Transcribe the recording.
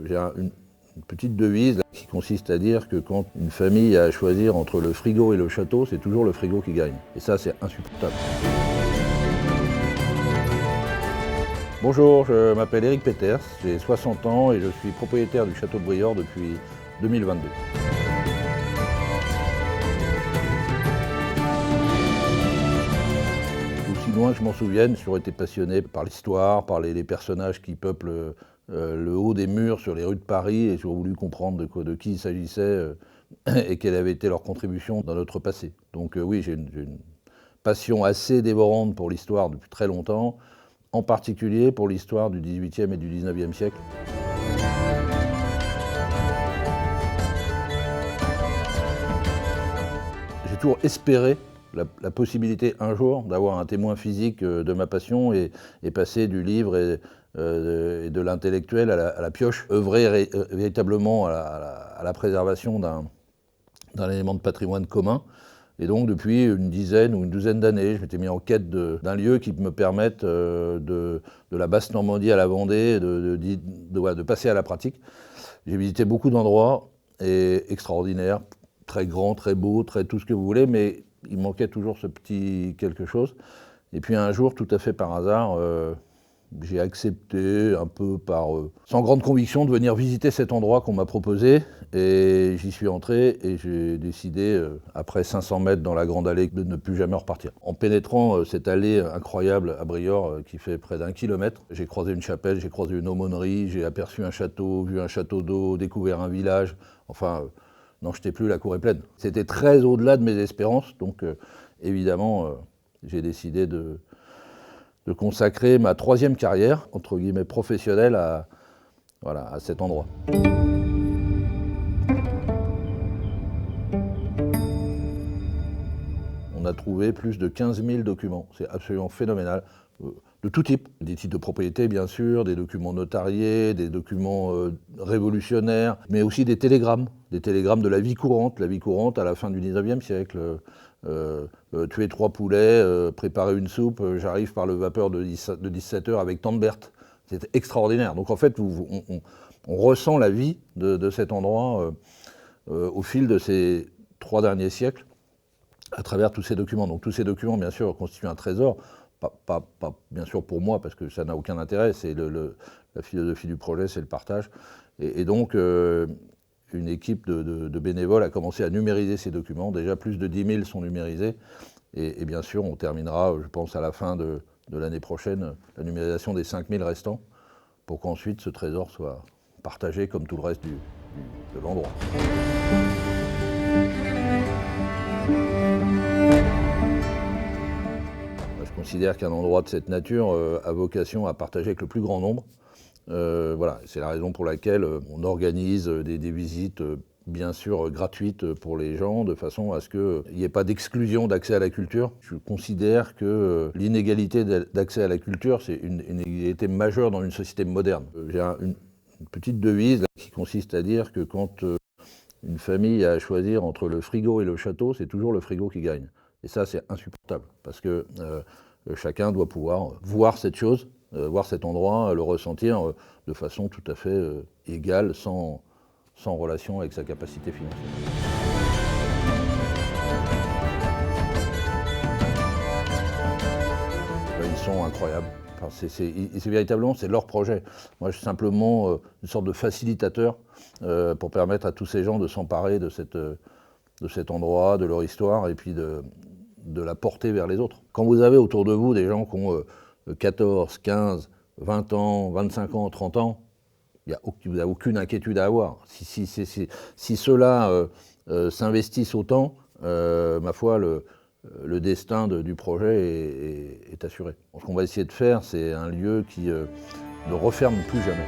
J'ai une petite devise qui consiste à dire que quand une famille a à choisir entre le frigo et le château, c'est toujours le frigo qui gagne. Et ça, c'est insupportable. Bonjour, je m'appelle Éric Peters, j'ai 60 ans et je suis propriétaire du château de Briord depuis 2022. Aussi loin que je m'en souvienne, j'ai toujours été passionné par l'histoire, par les personnages qui peuplent le haut des murs sur les rues de Paris, et j'ai toujours voulu comprendre de qui il s'agissait et quelle avait été leur contribution dans notre passé. Donc oui, j'ai une passion assez dévorante pour l'histoire depuis très longtemps, en particulier pour l'histoire du XVIIIe et du XIXe siècle. J'ai toujours espéré la possibilité un jour d'avoir un témoin physique de ma passion et passer du livre et de l'intellectuel à la pioche, œuvrer véritablement à la préservation d'un élément de patrimoine commun. Et donc depuis une dizaine ou une douzaine d'années, je m'étais mis en quête d'un lieu qui me permette de la Basse-Normandie à la Vendée, de passer à la pratique. J'ai visité beaucoup d'endroits extraordinaires, très grands, très beaux, très tout ce que vous voulez, mais il manquait toujours ce petit quelque chose. Et puis un jour, tout à fait par hasard, j'ai accepté un peu sans grande conviction de venir visiter cet endroit qu'on m'a proposé, et j'y suis entré et j'ai décidé, après 500 mètres dans la grande allée, de ne plus jamais repartir. En pénétrant cette allée incroyable à Briord qui fait près d'1 kilomètre, j'ai croisé une chapelle, j'ai croisé une aumônerie, j'ai aperçu un château, vu un château d'eau, découvert un village, enfin, n'en jetez plus, la cour est pleine. C'était très au-delà de mes espérances, donc évidemment, j'ai décidé de consacrer ma troisième carrière, entre guillemets professionnelle, à cet endroit. On a trouvé plus de 15 000 documents, c'est absolument phénoménal, de tout type. Des titres de propriété bien sûr, des documents notariés, des documents révolutionnaires, mais aussi des télégrammes de la vie courante à la fin du 19e siècle. Tuer 3 poulets, préparer une soupe, j'arrive par le vapeur de 17 heures avec tante Berthe. C'est extraordinaire. Donc en fait, on ressent la vie de cet endroit au fil de ces 3 derniers siècles, à travers tous ces documents. Donc tous ces documents, bien sûr, constituent un trésor, pas bien sûr pour moi, parce que ça n'a aucun intérêt, c'est la philosophie du projet, c'est le partage. Et donc, une équipe de bénévoles a commencé à numériser ces documents. Déjà, plus de 10 000 sont numérisés. Et bien sûr, on terminera, je pense, à la fin de l'année prochaine, la numérisation des 5 000 restants, pour qu'ensuite ce trésor soit partagé comme tout le reste de l'endroit. Je considère qu'un endroit de cette nature a vocation à partager avec le plus grand nombre. Voilà, c'est la raison pour laquelle on organise des visites bien sûr gratuites pour les gens, de façon à ce qu'il n'y ait pas d'exclusion d'accès à la culture. Je considère que l'inégalité d'accès à la culture, c'est une inégalité majeure dans une société moderne. J'ai une petite devise qui consiste à dire que quand une famille a à choisir entre le frigo et le château, c'est toujours le frigo qui gagne. Et ça, c'est insupportable, parce que chacun doit pouvoir voir cette chose, voir cet endroit, le ressentir de façon tout à fait égale, sans relation avec sa capacité financière. Ils sont incroyables. Enfin, c'est véritablement, c'est leur projet. Moi, je suis simplement une sorte de facilitateur pour permettre à tous ces gens de s'emparer de cet endroit, de leur histoire, et puis de la porter vers les autres. Quand vous avez autour de vous des gens qui ont 14, 15, 20 ans, 25 ans, 30 ans, vous n'avez aucune inquiétude à avoir. Si ceux-là s'investissent autant, ma foi, le destin du projet est assuré. Ce qu'on va essayer de faire, c'est un lieu qui ne referme plus jamais.